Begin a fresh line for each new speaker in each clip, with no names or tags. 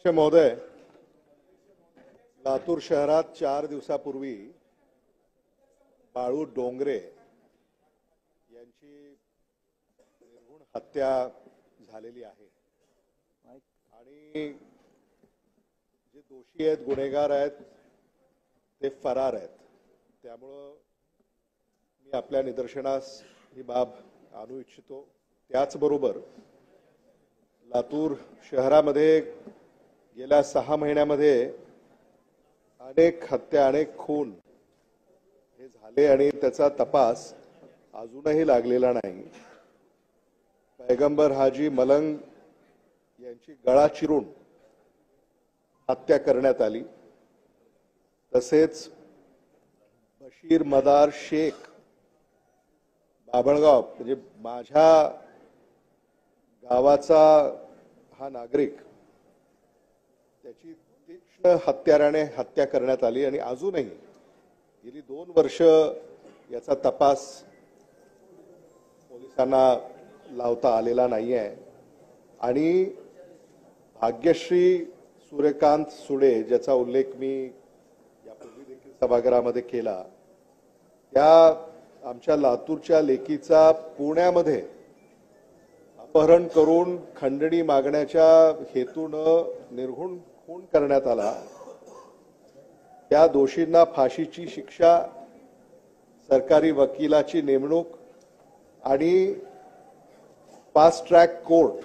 अध्यक्ष महोदय, लातूर शहरात 4 दिवसापूर्वी बाळू डोंगरे यांची निर्घृण हत्या झालेली आहे आणि जे दोषी आहेत, गुन्हेगार आहेत, ते फरार आहेत. त्यामुळे मी आपल्या निदर्शनास ही बाब आणू इच्छितो. त्याचबरोबर लातूर शहरामध्ये गेल्या 6 महिन्यामध्ये अनेक हत्या, अनेक खून हे झाले आणि त्याचा तपास अजूनही लागलेला नाही. पैगंबर हाजी मलंग यांची गळा चिरून हत्या करण्यात आली. तसेच बशीर मदार शेख बाबळगाव, म्हणजे माझ्या गावाचा हा नागरिक, त्याची तीक्ष्ण हत्याराने हत्या करण्यात आली आणि अजूनही गेली 2 वर्ष याचा तपास पोलिसांना लावता आलेला नाही आहे. आणि भाग्यश्री सूर्यकांत सुडे, ज्याचा उल्लेख मी यापूर्वी देखील सभागृहामध्ये केला, त्या आमच्या लातूरच्या लेकीचा पुण्यामध्ये अपहरण करून खंडणी मागण्याच्या हेतूनं निर्घृण खून करण्यात आला. त्या दोषींना फाशीची शिक्षा, सरकारी वकिलाची नेमणूक आणि फास्ट ट्रॅक कोर्ट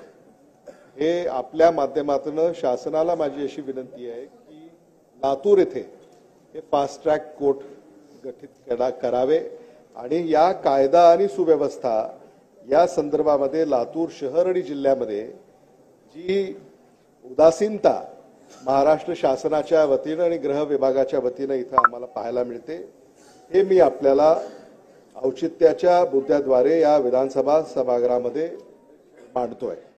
हे आपल्या माध्यमातून शासनाला माझी अशी विनंती आहे की लातूर येथे हे फास्ट ट्रॅक कोर्ट गठीत करावे आणि या कायदा आणि सुव्यवस्था या संदर्भामध्ये लातूर शहर आणि जिल्ह्यामध्ये जी उदासीनता महाराष्ट्र शासनाच्या वतीनं आणि गृह विभागाच्या वतीनं इथं आम्हाला पाहायला मिळते, हे मी आपल्याला औचित्याच्या मुद्द्याद्वारे या विधानसभा सभागृहामध्ये मांडतोय.